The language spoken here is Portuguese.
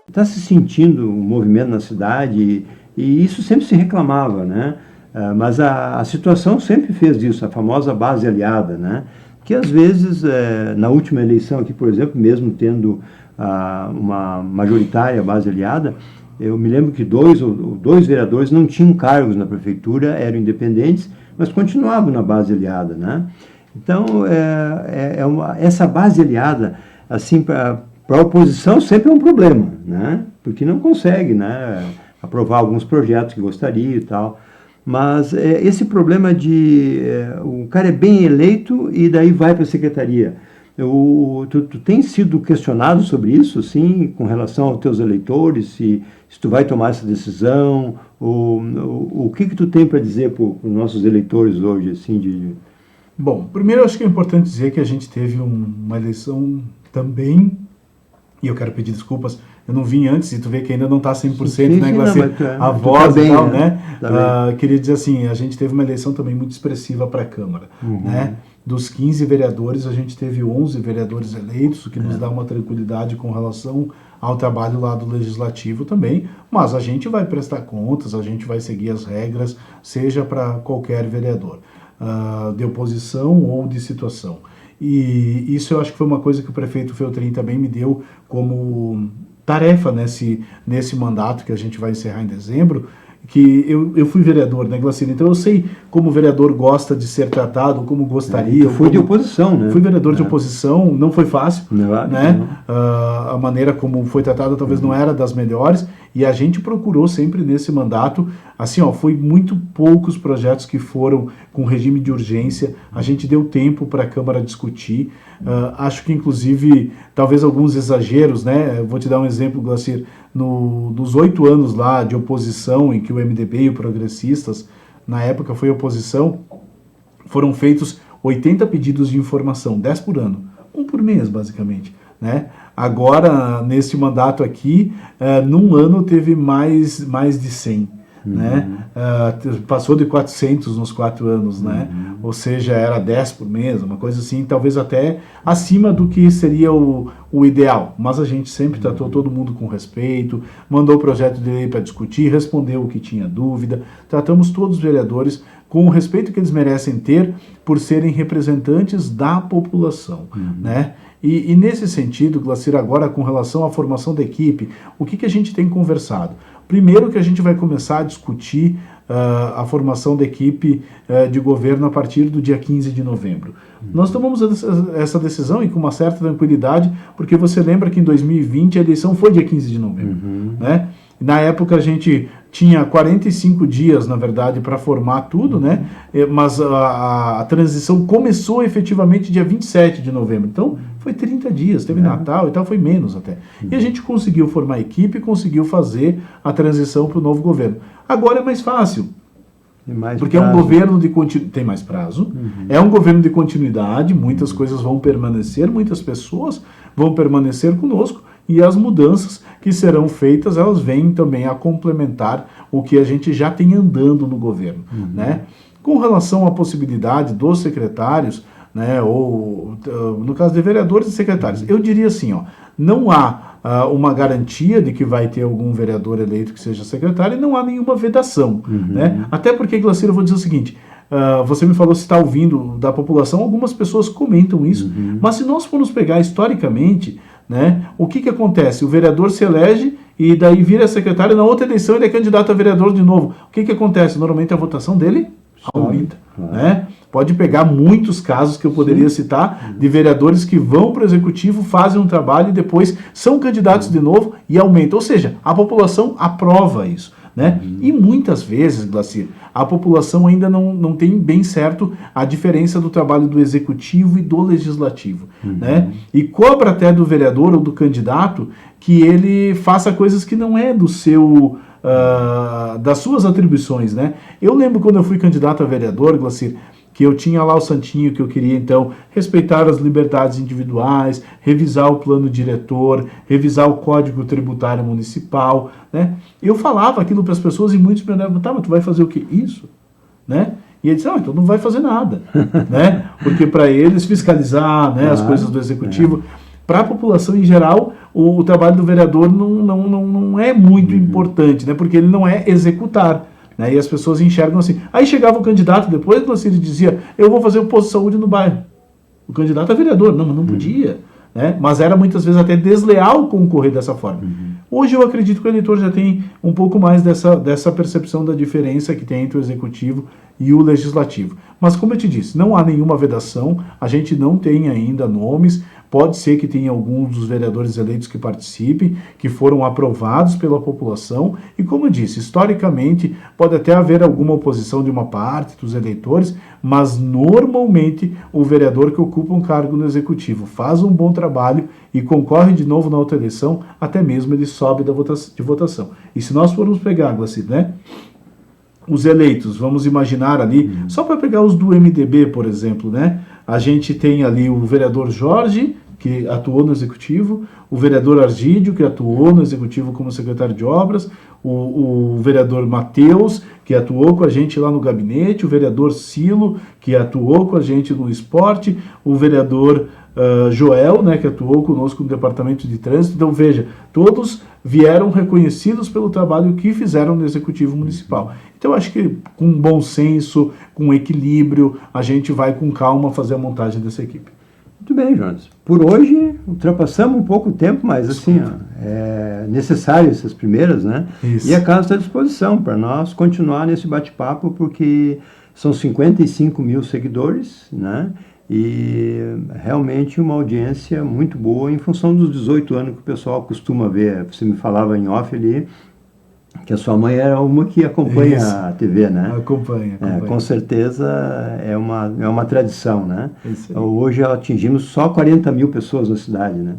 Está se sentindo um movimento na cidade e isso sempre se reclamava, né? Mas a situação sempre fez isso, a famosa base aliada, né? Que às vezes, na última eleição aqui, por exemplo, mesmo tendo uma majoritária base aliada, eu me lembro que dois vereadores não tinham cargos na prefeitura, eram independentes, mas continuavam na base aliada, né? Então, essa base aliada, assim, para a oposição sempre é um problema, né? Porque não consegue, né, aprovar alguns projetos que gostaria e tal. Mas esse problema o cara é bem eleito e daí vai para a secretaria. Tu tens sido questionado sobre isso, sim, com relação aos teus eleitores, se tu vai tomar essa decisão, o que tu tem para dizer para os nossos eleitores hoje, assim, Bom, primeiro eu acho que é importante dizer que a gente teve uma eleição também, e eu quero pedir desculpas, eu não vim antes, e tu vê que ainda não está 100%, né, Glacir? A voz tá bem, e tal, né? Tá queria dizer assim, a gente teve uma eleição também muito expressiva para a Câmara, né? Dos 15 vereadores, a gente teve 11 vereadores eleitos, o que nos dá uma tranquilidade com relação ao trabalho lá do Legislativo também, mas a gente vai prestar contas, a gente vai seguir as regras, seja para qualquer vereador, de oposição ou de situação. E isso eu acho que foi uma coisa que o prefeito Feltrin também me deu como tarefa nesse mandato que a gente vai encerrar em dezembro, que eu fui vereador, né, Glacir? Então eu sei como o vereador gosta de ser tratado, como gostaria. Eu fui de oposição, né? Fui vereador de oposição, não foi fácil, né? A maneira como foi tratado talvez não era das melhores, e a gente procurou sempre nesse mandato, assim, foi muito poucos projetos que foram com regime de urgência, a gente deu tempo para a Câmara discutir, acho que inclusive, talvez alguns exageros, né? Vou te dar um exemplo, Glacir, nos 8 anos lá de oposição, em que o MDB e o Progressistas, na época foi oposição, foram feitos 80 pedidos de informação, 10 por ano, um por mês, basicamente, né? Agora, neste mandato aqui, num ano teve mais de 100, né? Passou de 400 nos 4 anos, né? Ou seja, era 10 por mês, uma coisa assim, talvez até acima do que seria o ideal. Mas a gente sempre tratou todo mundo com respeito, mandou o projeto de lei para discutir, respondeu o que tinha dúvida, tratamos todos os vereadores com o respeito que eles merecem ter por serem representantes da população, né? E nesse sentido, Glacir, agora com relação à formação da equipe, o que a gente tem conversado? Primeiro que a gente vai começar a discutir a formação da equipe de governo a partir do dia 15 de novembro. Nós tomamos essa decisão e com uma certa tranquilidade, porque você lembra que em 2020 a eleição foi dia 15 de novembro, né? Na época a gente tinha 45 dias, na verdade, para formar tudo, né? Mas a transição começou efetivamente dia 27 de novembro. Então, foi 30 dias, teve Natal e tal, foi menos até. E a gente conseguiu formar a equipe e conseguiu fazer a transição para o novo governo. Agora é mais fácil. Porque prazo. É um governo de continuidade, tem mais prazo, é um governo de continuidade, muitas coisas vão permanecer, muitas pessoas vão permanecer conosco, e as mudanças que serão feitas, elas vêm também a complementar o que a gente já tem andando no governo, né? Com relação à possibilidade dos secretários, né, ou no caso de vereadores e secretários, eu diria assim, não há uma garantia de que vai ter algum vereador eleito que seja secretário e não há nenhuma vedação, né? Até porque, Glacir, eu vou dizer o seguinte, você me falou se está ouvindo da população, algumas pessoas comentam isso, mas se nós formos pegar historicamente, né, o que acontece? O vereador se elege e daí vira secretário, na outra eleição ele é candidato a vereador de novo. O que acontece? Normalmente a votação dele aumenta, né? Pode pegar muitos casos que eu poderia citar de vereadores que vão para o executivo, fazem um trabalho e depois são candidatos de novo e aumenta. Ou seja, a população aprova isso, né? E muitas vezes, Glacir, a população ainda não tem bem certo a diferença do trabalho do executivo e do legislativo, né? E cobra até do vereador ou do candidato que ele faça coisas que não é do seu... das suas atribuições, né? Eu lembro quando eu fui candidato a vereador, Glacir, que eu tinha lá o santinho que eu queria, então, respeitar as liberdades individuais, revisar o plano diretor, revisar o Código Tributário Municipal, né? Eu falava aquilo para as pessoas e muitos me olhavam, tá, mas tu vai fazer o que? Isso, né? E ele disse, então não vai fazer nada, né? Porque para eles fiscalizar, né, as coisas do executivo... para a população em geral, o trabalho do vereador não é muito importante, né? Porque ele não é executar. Né? E as pessoas enxergam assim. Aí chegava o candidato depois, ele dizia, eu vou fazer um posto de saúde no bairro. O candidato a vereador, não podia. Né? Mas era muitas vezes até desleal concorrer dessa forma. Hoje eu acredito que o eleitor já tem um pouco mais dessa percepção da diferença que tem entre o executivo e o legislativo. Mas como eu te disse, não há nenhuma vedação, a gente não tem ainda nomes, pode ser que tenha alguns dos vereadores eleitos que participem, que foram aprovados pela população, e como eu disse, historicamente pode até haver alguma oposição de uma parte dos eleitores, mas normalmente o vereador que ocupa um cargo no executivo faz um bom trabalho e concorre de novo na outra eleição, até mesmo ele sobe de votação. E se nós formos pegar, Glacir, né, os eleitos, vamos imaginar ali, só para pegar os do MDB, por exemplo, né, a gente tem ali o vereador Jorge, que atuou no executivo, o vereador Argídio, que atuou no executivo como secretário de obras, o vereador Matheus, que atuou com a gente lá no gabinete, o vereador Silo, que atuou com a gente no esporte, o vereador Joel, né, que atuou conosco no departamento de trânsito. Então, veja, todos vieram reconhecidos pelo trabalho que fizeram no executivo municipal. Então, acho que com bom senso, com equilíbrio, a gente vai com calma fazer a montagem dessa equipe. Muito bem, Jonas. Por hoje, ultrapassamos um pouco o tempo, mas assim, ó, é necessário essas primeiras, né? Isso. E a casa está à disposição para nós continuar nesse bate-papo, porque são 55 mil seguidores, né? E realmente uma audiência muito boa em função dos 18 anos que o pessoal costuma ver. Você me falava em off ali que a sua mãe era uma que acompanha a TV, né? Acompanha. Com certeza é uma tradição, né? Hoje atingimos só 40 mil pessoas na cidade, né?